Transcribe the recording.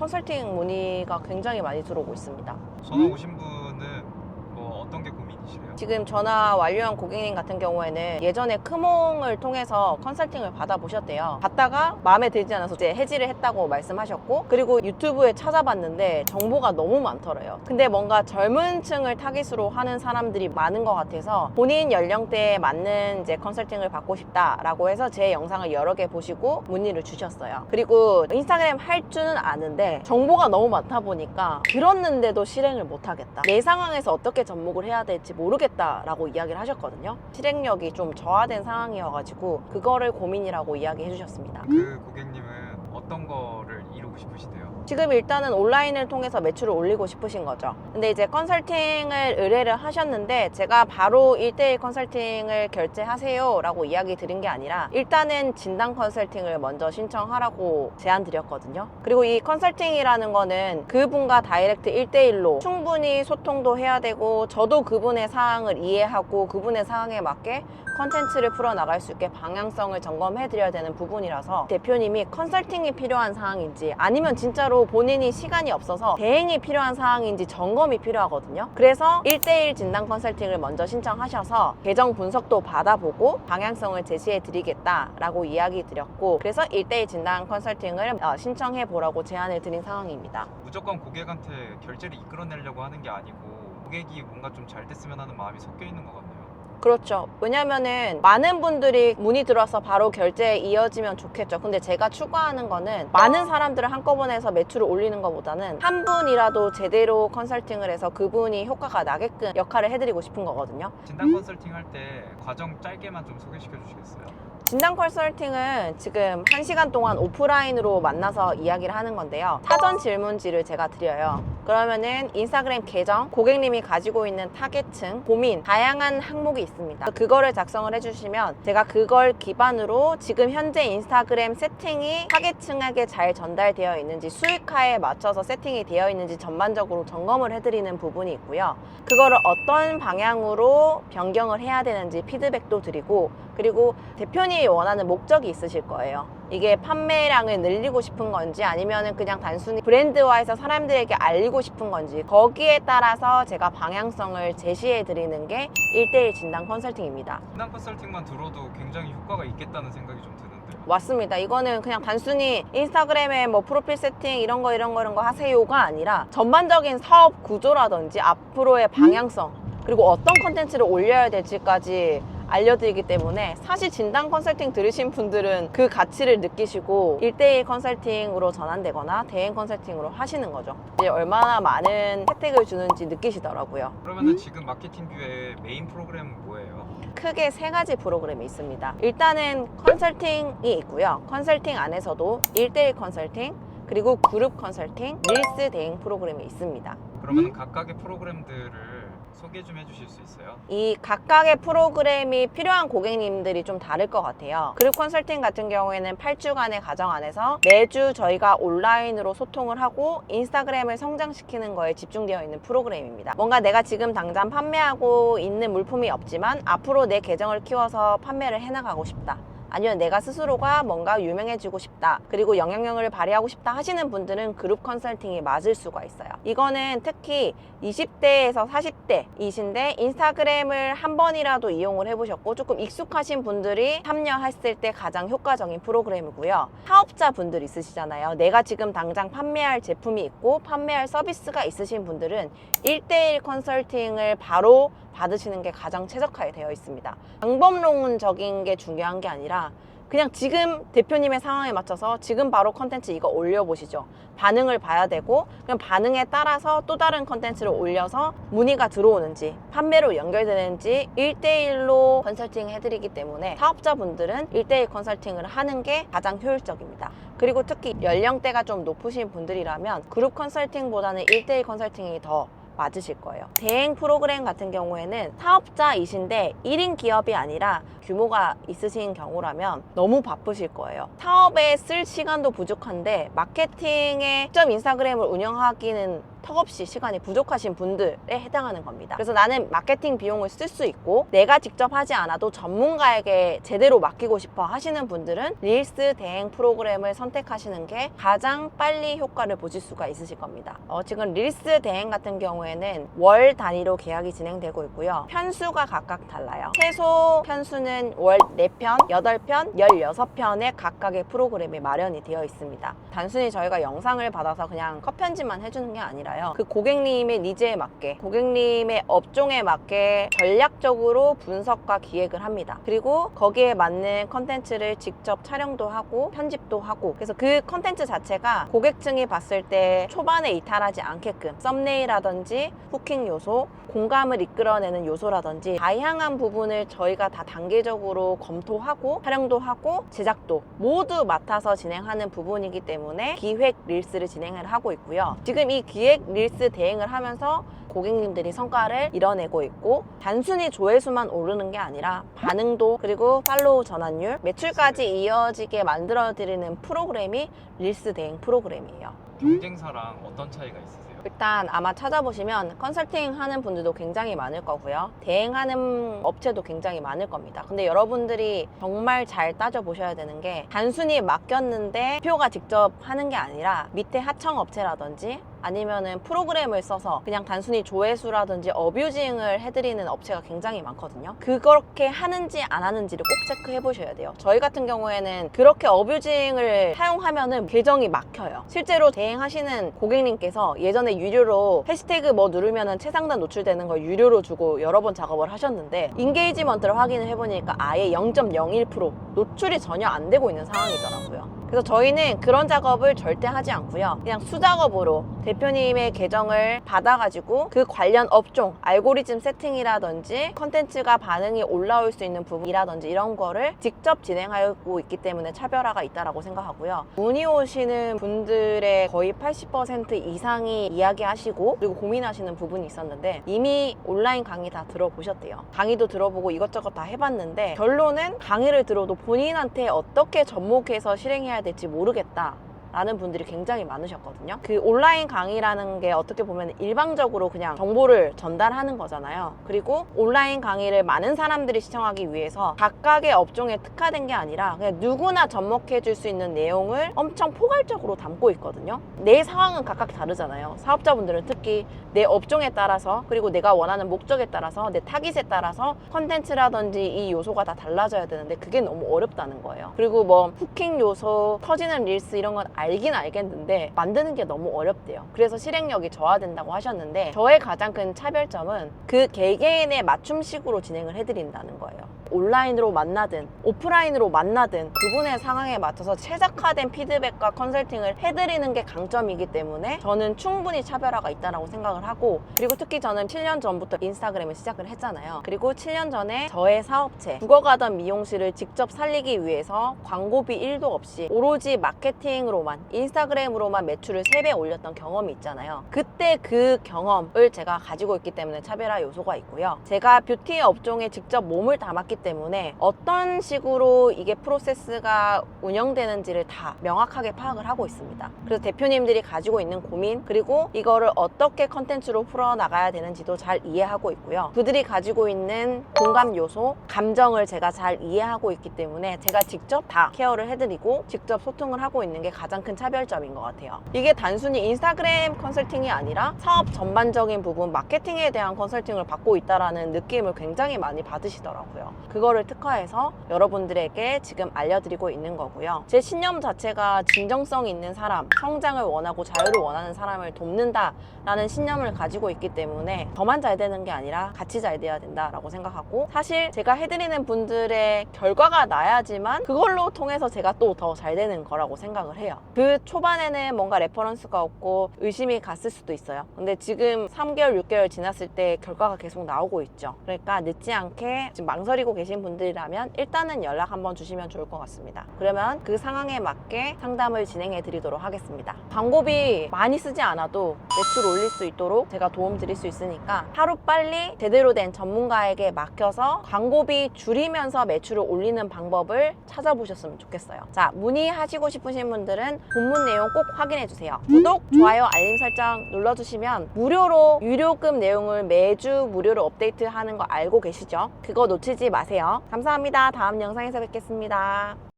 컨설팅 문의가 굉장히 많이 들어오고 있습니다. 전화 오신 분은 뭐 어떤 게 고민이시래요? 지금 전화 완료한 고객님 같은 경우에는 예전에 크몽을 통해서 컨설팅을 받아보셨대요. 받다가 마음에 들지 않아서 이제 해지를 했다고 말씀하셨고, 그리고 유튜브에 찾아봤는데 정보가 너무 많더래요. 근데 뭔가 젊은 층을 타깃으로 하는 사람들이 많은 것 같아서 본인 연령대에 맞는 이제 컨설팅을 받고 싶다라고 해서 제 영상을 여러 개 보시고 문의를 주셨어요. 그리고 인스타그램 할 줄은 아는데 정보가 너무 많다 보니까 들었는데도 실행을 못 하겠다. 내 상황에서 어떻게 접목을 해야 될지 모르겠다라고 이야기를 하셨거든요. 실행력이 좀 저하된 상황이어가지고 그거를 고민이라고 이야기해 주셨습니다. 그 고객님은 어떤 거를 이루고 싶으시대요? 지금 일단은 온라인을 통해서 매출을 올리고 싶으신 거죠. 근데 이제 컨설팅을 의뢰를 하셨는데 제가 바로 1대1 컨설팅을 결제하세요 라고 이야기 드린 게 아니라 일단은 진단 컨설팅을 먼저 신청하라고 제안 드렸거든요. 그리고 이 컨설팅이라는 거는 그분과 다이렉트 1대1로 충분히 소통도 해야 되고, 저도 그분의 상황을 이해하고 그분의 상황에 맞게 컨텐츠를 풀어나갈 수 있게 방향성을 점검해 드려야 되는 부분이라서 대표님이 컨설팅이 필요한 상황인지 아니면 진짜로 본인이 시간이 없어서 대행이 필요한 상황인지 점검이 필요하거든요. 그래서 1대1 진단 컨설팅을 먼저 신청하셔서 계정 분석도 받아보고 방향성을 제시해 드리겠다라고 이야기 드렸고, 그래서 1대1 진단 컨설팅을 신청해 보라고 제안을 드린 상황입니다. 무조건 고객한테 결제를 이끌어내려고 하는 게 아니고 고객이 뭔가 좀 잘 됐으면 하는 마음이 섞여 있는 것 같네요. 그렇죠. 왜냐면은 많은 분들이 문의 들어와서 바로 결제에 이어지면 좋겠죠. 근데 제가 추구하는 거는 많은 사람들을 한꺼번에 해서 매출을 올리는 것보다는 한 분이라도 제대로 컨설팅을 해서 그분이 효과가 나게끔 역할을 해드리고 싶은 거거든요. 진단 컨설팅 할 때 과정 짧게만 좀 소개시켜 주시겠어요? 진단 컨설팅은 지금 1시간 동안 오프라인으로 만나서 이야기를 하는 건데요. 사전 질문지를 제가 드려요. 그러면은 인스타그램 계정, 고객님이 가지고 있는 타겟층, 고민, 다양한 항목이 있습니다. 그거를 작성을 해주시면 제가 그걸 기반으로 지금 현재 인스타그램 세팅이 타겟층에게 잘 전달되어 있는지, 수익화에 맞춰서 세팅이 되어 있는지 전반적으로 점검을 해드리는 부분이 있고요. 그거를 어떤 방향으로 변경을 해야 되는지 피드백도 드리고, 그리고 대표님이 원하는 목적이 있으실 거예요. 이게 판매량을 늘리고 싶은 건지 아니면 그냥 단순히 브랜드화해서 사람들에게 알리고 싶은 건지, 거기에 따라서 제가 방향성을 제시해 드리는 게 1대1 진단 컨설팅입니다. 진단 컨설팅만 들어도 굉장히 효과가 있겠다는 생각이 좀 드는데요. 맞습니다. 이거는 그냥 단순히 인스타그램에 뭐 프로필 세팅 이런 거 하세요가 아니라 전반적인 사업 구조라든지 앞으로의 방향성, 그리고 어떤 컨텐츠를 올려야 될지까지 알려드리기 때문에 사실 진단 컨설팅 들으신 분들은 그 가치를 느끼시고 1대1 컨설팅으로 전환되거나 대행 컨설팅으로 하시는 거죠. 이제 얼마나 많은 혜택을 주는지 느끼시더라고요. 그러면은 지금 마케팅 뷰의 메인 프로그램은 뭐예요? 크게 3가지 프로그램이 있습니다. 일단은 컨설팅이 있고요. 컨설팅 안에서도 1대1 컨설팅, 그리고 그룹 컨설팅, 릴스 대행 프로그램이 있습니다. 그러면 각각의 프로그램들을 소개 좀 해주실 수 있어요? 이 각각의 프로그램이 필요한 고객님들이 좀 다를 것 같아요. 그룹 컨설팅 같은 경우에는 8주간의 과정 안에서 매주 저희가 온라인으로 소통을 하고 인스타그램을 성장시키는 거에 집중되어 있는 프로그램입니다. 뭔가 내가 지금 당장 판매하고 있는 물품이 없지만 앞으로 내 계정을 키워서 판매를 해나가고 싶다, 아니면 내가 스스로가 뭔가 유명해지고 싶다, 그리고 영향력을 발휘하고 싶다 하시는 분들은 그룹 컨설팅이 맞을 수가 있어요. 이거는 특히 20대에서 40대이신데 인스타그램을 한 번이라도 이용을 해보셨고 조금 익숙하신 분들이 참여했을 때 가장 효과적인 프로그램이고요. 사업자분들 있으시잖아요. 내가 지금 당장 판매할 제품이 있고 판매할 서비스가 있으신 분들은 1대1 컨설팅을 바로 받으시는 게 가장 최적화에 되어 있습니다. 방법론적인 게 중요한 게 아니라 그냥 지금 대표님의 상황에 맞춰서 지금 바로 컨텐츠 이거 올려보시죠. 반응을 봐야 되고, 그럼 반응에 따라서 또 다른 컨텐츠를 올려서 문의가 들어오는지 판매로 연결되는지 1대1로 컨설팅 해드리기 때문에 사업자분들은 1대1 컨설팅을 하는 게 가장 효율적입니다. 그리고 특히 연령대가 좀 높으신 분들이라면 그룹 컨설팅보다는 1대1 컨설팅이 더 맞으실 거예요. 대행 프로그램 같은 경우에는 사업자이신데 1인 기업이 아니라 규모가 있으신 경우라면 너무 바쁘실 거예요. 사업에 쓸 시간도 부족한데 마케팅에 직접 인스타그램을 운영하기는 턱없이 시간이 부족하신 분들에 해당하는 겁니다. 그래서 나는 마케팅 비용을 쓸 수 있고 내가 직접 하지 않아도 전문가에게 제대로 맡기고 싶어 하시는 분들은 릴스 대행 프로그램을 선택하시는 게 가장 빨리 효과를 보실 수가 있으실 겁니다. 지금 릴스 대행 같은 경우에는 월 단위로 계약이 진행되고 있고요. 편수가 각각 달라요. 최소 편수는 월 4편, 8편, 16편의 각각의 프로그램이 마련이 되어 있습니다. 단순히 저희가 영상을 받아서 그냥 컷 편집만 해주는 게 아니라요. 그 고객님의 니즈에 맞게, 고객님의 업종에 맞게 전략적으로 분석과 기획을 합니다. 그리고 거기에 맞는 컨텐츠를 직접 촬영도 하고 편집도 하고, 그래서 그 컨텐츠 자체가 고객층이 봤을 때 초반에 이탈하지 않게끔 썸네일이라든지 후킹 요소, 공감을 이끌어내는 요소라든지 다양한 부분을 저희가 다 단계적으로 검토하고 촬영도 하고 제작도 모두 맡아서 진행하는 부분이기 때문에 기획 릴스를 진행을 하고 있고요. 지금 이 기획 릴스 대행을 하면서 고객님들이 성과를 이뤄내고 있고, 단순히 조회수만 오르는 게 아니라 반응도, 그리고 팔로우 전환율, 매출까지 이어지게 만들어 드리는 프로그램이 릴스 대행 프로그램이에요. 경쟁사랑 어떤 차이가 있으세요? 일단 아마 찾아보시면 컨설팅 하는 분들도 굉장히 많을 거고요. 대행하는 업체도 굉장히 많을 겁니다. 근데 여러분들이 정말 잘 따져보셔야 되는 게, 단순히 맡겼는데 표가 직접 하는 게 아니라 밑에 하청업체라든지 아니면은 프로그램을 써서 그냥 단순히 조회수라든지 어뷰징을 해드리는 업체가 굉장히 많거든요. 그렇게 하는지 안 하는지를 꼭 체크해 보셔야 돼요. 저희 같은 경우에는 그렇게 어뷰징을 사용하면은 계정이 막혀요. 실제로 대행하시는 고객님께서 예전에 유료로 해시태그 뭐 누르면은 최상단 노출되는 걸 유료로 주고 여러 번 작업을 하셨는데, 인게이지먼트를 확인을 해보니까 아예 0.01% 노출이 전혀 안 되고 있는 상황이더라고요. 그래서 저희는 그런 작업을 절대 하지 않고요. 그냥 수작업으로 대표님의 계정을 받아가지고 그 관련 업종, 알고리즘 세팅이라든지 컨텐츠가 반응이 올라올 수 있는 부분이라든지 이런 거를 직접 진행하고 있기 때문에 차별화가 있다라고 생각하고요. 문의 오시는 분들의 거의 80% 이상이 이야기하시고 그리고 고민하시는 부분이 있었는데, 이미 온라인 강의 다 들어보셨대요. 강의도 들어보고 이것저것 다 해봤는데 결론은 강의를 들어도 본인한테 어떻게 접목해서 실행해야 될지 모르겠다 라는 분들이 굉장히 많으셨거든요. 그 온라인 강의라는 게 어떻게 보면 일방적으로 그냥 정보를 전달하는 거잖아요. 그리고 온라인 강의를 많은 사람들이 시청하기 위해서 각각의 업종에 특화된 게 아니라 그냥 누구나 접목해 줄 수 있는 내용을 엄청 포괄적으로 담고 있거든요. 내 상황은 각각 다르잖아요. 사업자분들은 특히 내 업종에 따라서, 그리고 내가 원하는 목적에 따라서, 내 타깃에 따라서 컨텐츠라든지 이 요소가 다 달라져야 되는데 그게 너무 어렵다는 거예요. 그리고 뭐 후킹 요소, 터지는 릴스 이런 건 알긴 알겠는데 만드는 게 너무 어렵대요. 그래서 실행력이 저하된다고 하셨는데, 저의 가장 큰 차별점은 그 개개인의 맞춤식으로 진행을 해드린다는 거예요. 온라인으로 만나든 오프라인으로 만나든 그분의 상황에 맞춰서 최적화된 피드백과 컨설팅을 해드리는 게 강점이기 때문에 저는 충분히 차별화가 있다고 생각을 하고, 그리고 특히 저는 7년 전부터 인스타그램을 시작을 했잖아요. 그리고 7년 전에 저의 사업체, 죽어가던 미용실을 직접 살리기 위해서 광고비 1도 없이 오로지 마케팅으로만, 인스타그램으로만 매출을 3배 올렸던 경험이 있잖아요. 그때 그 경험을 제가 가지고 있기 때문에 차별화 요소가 있고요. 제가 뷰티 업종에 직접 몸을 담았기 때문에 어떤 식으로 이게 프로세스가 운영되는지를 다 명확하게 파악을 하고 있습니다. 그래서 대표님들이 가지고 있는 고민, 그리고 이거를 어떻게 컨텐츠로 풀어나가야 되는지도 잘 이해하고 있고요. 그들이 가지고 있는 공감 요소, 감정을 제가 잘 이해하고 있기 때문에 제가 직접 다 케어를 해드리고 직접 소통을 하고 있는 게 가장 큰 차별점인 것 같아요. 이게 단순히 인스타그램 컨설팅이 아니라 사업 전반적인 부분, 마케팅에 대한 컨설팅을 받고 있다라는 느낌을 굉장히 많이 받으시더라고요. 그거를 특화해서 여러분들에게 지금 알려드리고 있는 거고요. 제 신념 자체가 진정성 있는 사람, 성장을 원하고 자유를 원하는 사람을 돕는다 라는 신념을 가지고 있기 때문에 저만 잘 되는 게 아니라 같이 잘 돼야 된다라고 생각하고, 사실 제가 해드리는 분들의 결과가 나야지만 그걸로 통해서 제가 또 더 잘 되는 거라고 생각을 해요. 그 초반에는 뭔가 레퍼런스가 없고 의심이 갔을 수도 있어요. 근데 지금 3개월, 6개월 지났을 때 결과가 계속 나오고 있죠. 그러니까 늦지 않게 지금 망설이고 계신 분들이라면 일단은 연락 한번 주시면 좋을 것 같습니다. 그러면 그 상황에 맞게 상담을 진행해 드리도록 하겠습니다. 광고비 많이 쓰지 않아도 매출 올릴 수 있도록 제가 도움 드릴 수 있으니까 하루빨리 제대로 된 전문가에게 맡겨서 광고비 줄이면서 매출을 올리는 방법을 찾아보셨으면 좋겠어요. 자, 문의하시고 싶으신 분들은 본문 내용 꼭 확인해 주세요. 구독, 좋아요, 알림 설정 눌러주시면 무료로 유료급 내용을 매주 무료로 업데이트하는 거 알고 계시죠? 그거 놓치지 마세요. 감사합니다. 다음 영상에서 뵙겠습니다.